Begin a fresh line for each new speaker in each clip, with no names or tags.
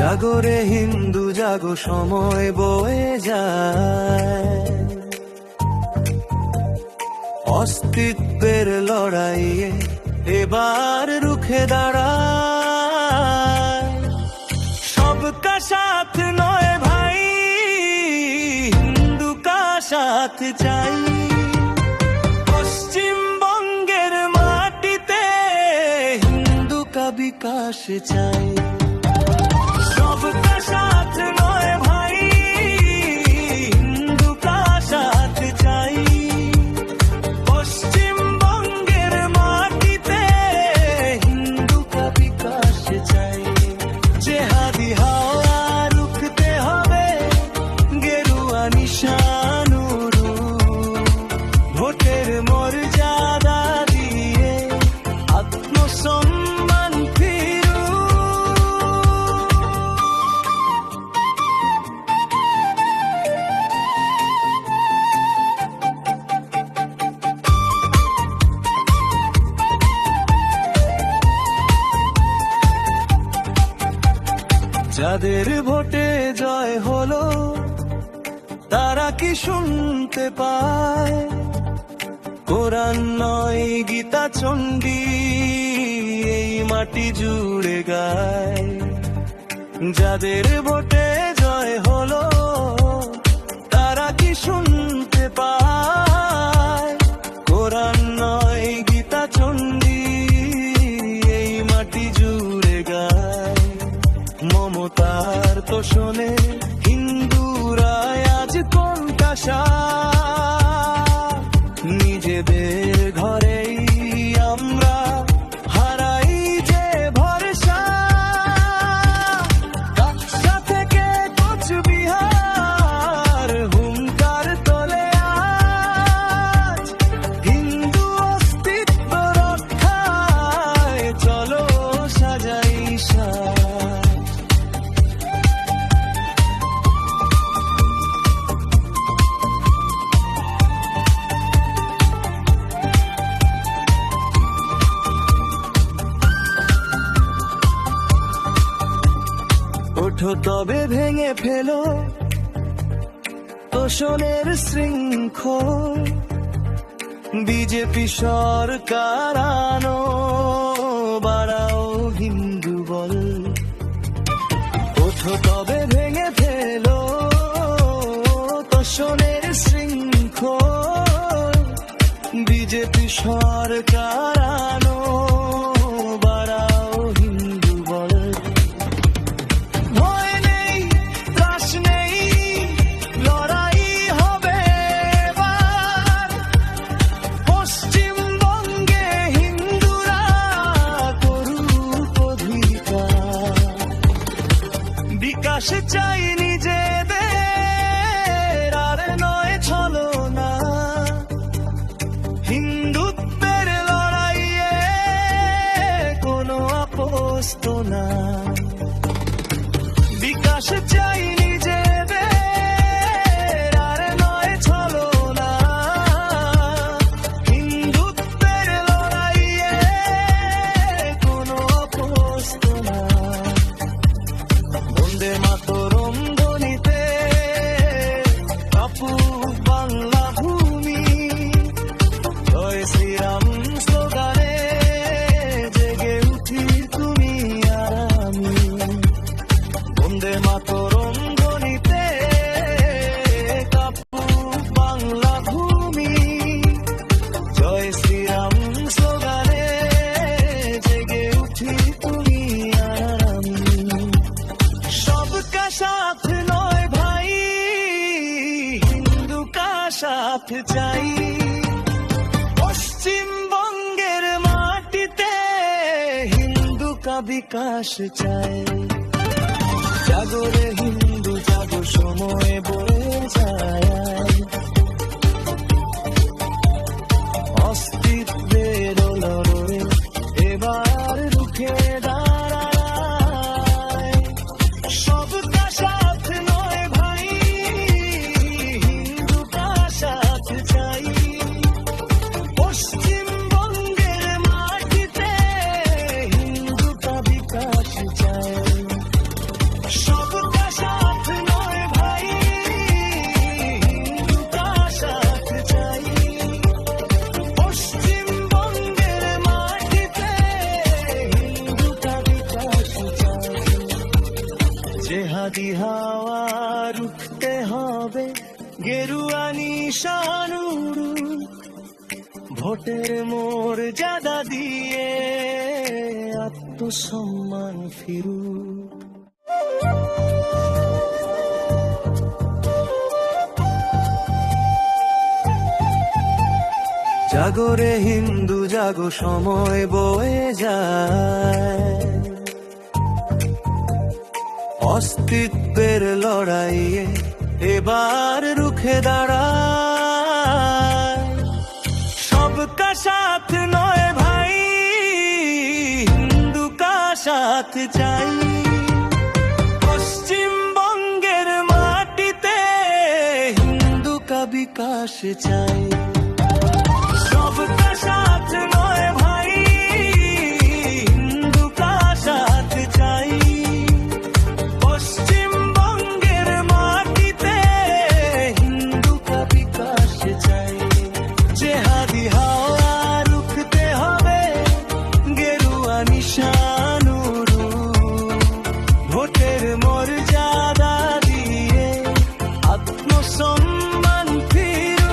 জাগরে হিন্দু জাগো, সময় বয়ে যায়, অস্তিত্বের লড়াইয়ে এবার রুখে দাঁড়ায়। সবকা সাথ নয় ভাই, হিন্দু কা সাথ চাই। পশ্চিমবঙ্গের মাটিতে হিন্দু কা বিকাশ চাই। सबका साथ नय भाई, हिंदू का साथ चाই। পশ্চিমবঙ্গের মাটিতে হিন্দু কা বিকাশ চাই। জেহাদি হাওয়া রুখতে হবে, গেরুয়া নিশানুরু, ভোটের মর্যাদা দিয়ে আত্মসম্মান ফিরু। যাদের ভোটে জয় হলো তারা কি শুনতে পায়? কোরআন নয় গীতা চণ্ডী এই মাটি জুড়ে গায়। যাদের ভোটে জয় হলো তারা কি শুনতে পায়? কোরআন নয় গীতা চণ্ডী এই মাটি জুড়ে গায়। মমতার তোষণে হিন্দুরা আজ কোনটা নিজেদের ঘরেই আমরা হারাই যে ভরসা। কাকসা থেকে কোচবিহার হুঙ্কার তোলে আজ, হিন্দু অস্তিত্ব রক্ষায় চলো সাজাই সাজ। ওঠো তবে ভেঙে ফেলো তোষণের শৃঙ্খল, বিজেপি সরকার আনো, বাড়াও হিন্দু বল। ওঠো তবে ভেঙে ফেলো তোষণের শৃঙ্খল, বিজেপি সরকার আনো, বাড়াও হিন্দু বল। বিকাশ চাই নিজেদের, আর নয় ছলো না। হিন্দুত্বের লড়াইয়ে কোনো আপোস তো না। বিকাশ চাই নিজেদের, আর নয় ছলো না। হিন্দুত্বের লড়াইয়ে কোনো আপোস তো না। বন্দে মাতরম ধ্বনিতে কাঁপুক বাংলা ভূমি, জয় শ্রীরাম স্লোগানে জেগে উঠি তুমি আর আমি। বন্দে মাতরম ধ্বনিতে কাঁপুক বাংলা ভূমি, জয় শ্রীরাম স্লোগানে জেগে উঠি তুমি আর আমি। सबका साथ नय भाई, हिंदू का साथ चाই। পশ্চিমবঙ্গের মাটিতে হিন্দু কা বিকাশ চাই। জাগরে হিন্দু জাগো, সময় বয়ে যায়, অস্তিত্বের লড়াইয়ে এবার রুখে দাঁড়ায়। सबका साथ नय भाई, हिंदू का साथ চাই। পশ্চিমবঙ্গের মাটিতে হিন্দু কা বিকাশ চাই। ভোটের মর্যাদা দিয়ে আত্মসম্মান ফিরুক। জাগরে হিন্দু জাগো, সময় বয়ে যায়, অস্তিত্বের লড়াইয়ে এবার রুখে দাঁড়ায়। সবকা সাথ নয় ভাই, হিন্দু কা সাথ চাই। পশ্চিমবঙ্গের মাটিতে হিন্দু কা বিকাশ চাই। सबका साथ नয় ভাই, হিন্দু কা সাথ চাই। পশ্চিমবঙ্গের মাটিতে হিন্দু কা বিকাশ চাই। জেহাদি হাওয়া রুখতে হবে, গেরুয়া নিশানুরু। ভোটের মর্যাদা দিয়ে আত্মসম্মান ফিরু।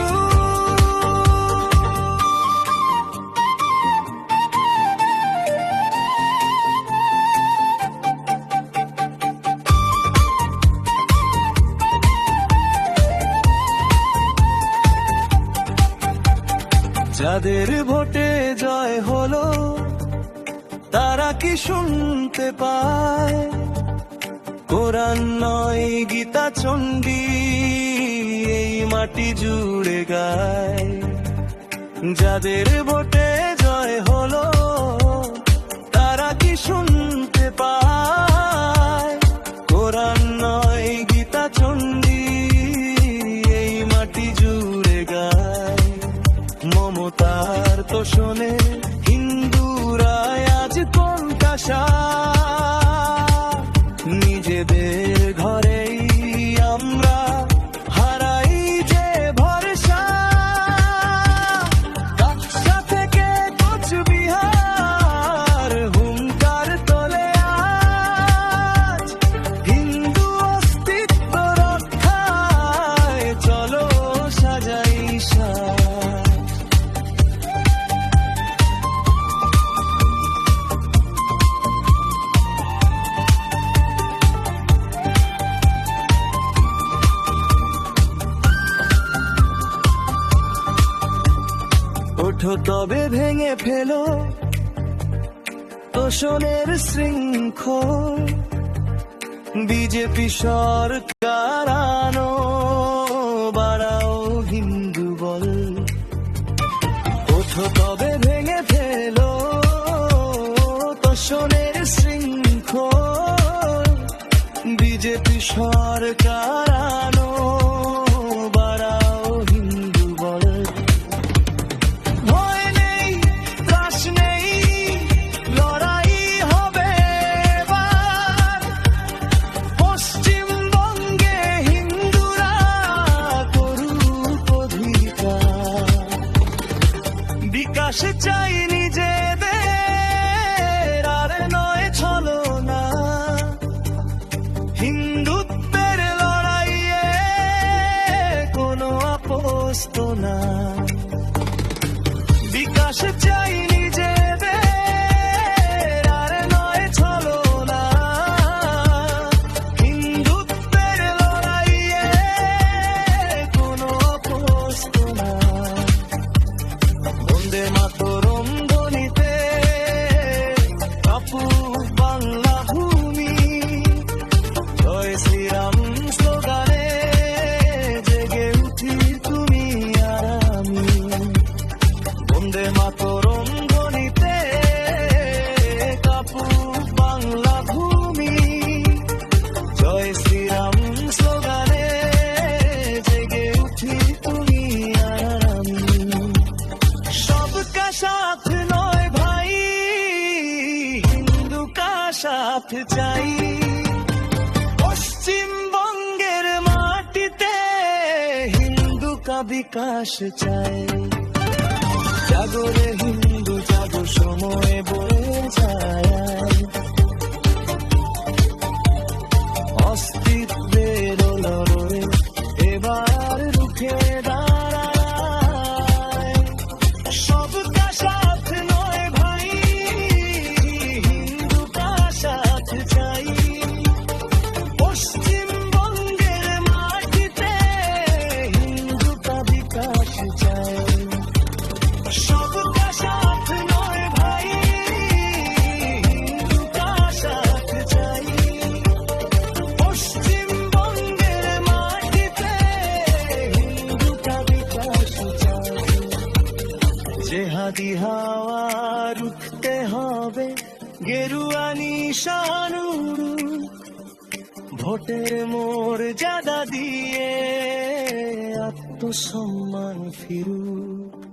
যাদের ভোটে জয় হলো তারা কি শুনতে পায়? কোরআন নয় গীতা চণ্ডী এই মাটি জুড়ে গায়। যাদের ভোটে জয় হলো তারা কি শুনতে পায়? কোরআন নয় গীতা চণ্ডী এই মাটি জুড়ে গায়। মমতার তোষণে হিন্দুরা আজ কোনটা সার? নিজেদের ঘরেই আমরা হারাই যে ভরসা। কাকসা থেকে কোচবিহার হুঙ্কার তোলে আজ। হিন্দু অস্তিত্ব রক্ষায় চলো সাজাই সাজ। ওঠো তবে ভেঙে ফেলো তোষণের শৃঙ্খল। বিজেপি সরকার আনো, বাড়াও হিন্দু বল। ওঠো তবে ভেঙে ফেলো তোষণের শৃঙ্খল। বিজেপি সরকার আনো, বাড়াও হিন্দু বল। ভয় নেই, ত্রাস নেই, লড়াই হবে এবার। পশ্চিমবঙ্গে হিন্দুরা করুক অধিকার। বিকাশ চাই নিজেদের, আর নয় ছলনা। হিন্দুত্বের লড়াইয়ে কোনো আপোস তো না। বিকাশ চাই নিজেদের, আর নয় ছলনা। হিন্দুত্বের লড়াইয়ে কোনো আপোস তো না। বন্দে মাতরম ধ্বনিতে কাঁপুক বাংলা ভূমি। জয় শ্রীরাম স্লোগানে জেগে উঠি তুমি আর আমি। বন্দে মাতরম ধ্বনিতে কাঁপুক বাংলা ভূমি। জয় শ্রীরাম স্লোগানে জেগে উঠি তুমি আর আমি। सबका साथ নয় ভাই, হিন্দু কা সাথ চাই। পশ্চিমবঙ্গের মাটিতে হিন্দু কা বিকাশ চাই। জাগরে হিন্দু জাগো, সময় বয়ে যায়, অস্তিত্বের লড়াই এবার রুখে দাঁড়ায়। সব জেহাদি হাওয়া রুখতে হবে, গেরুয়া নিশান উড়ুক, ভোটের মর্যাদা দিয়ে আত্মসম্মান ফিরুক।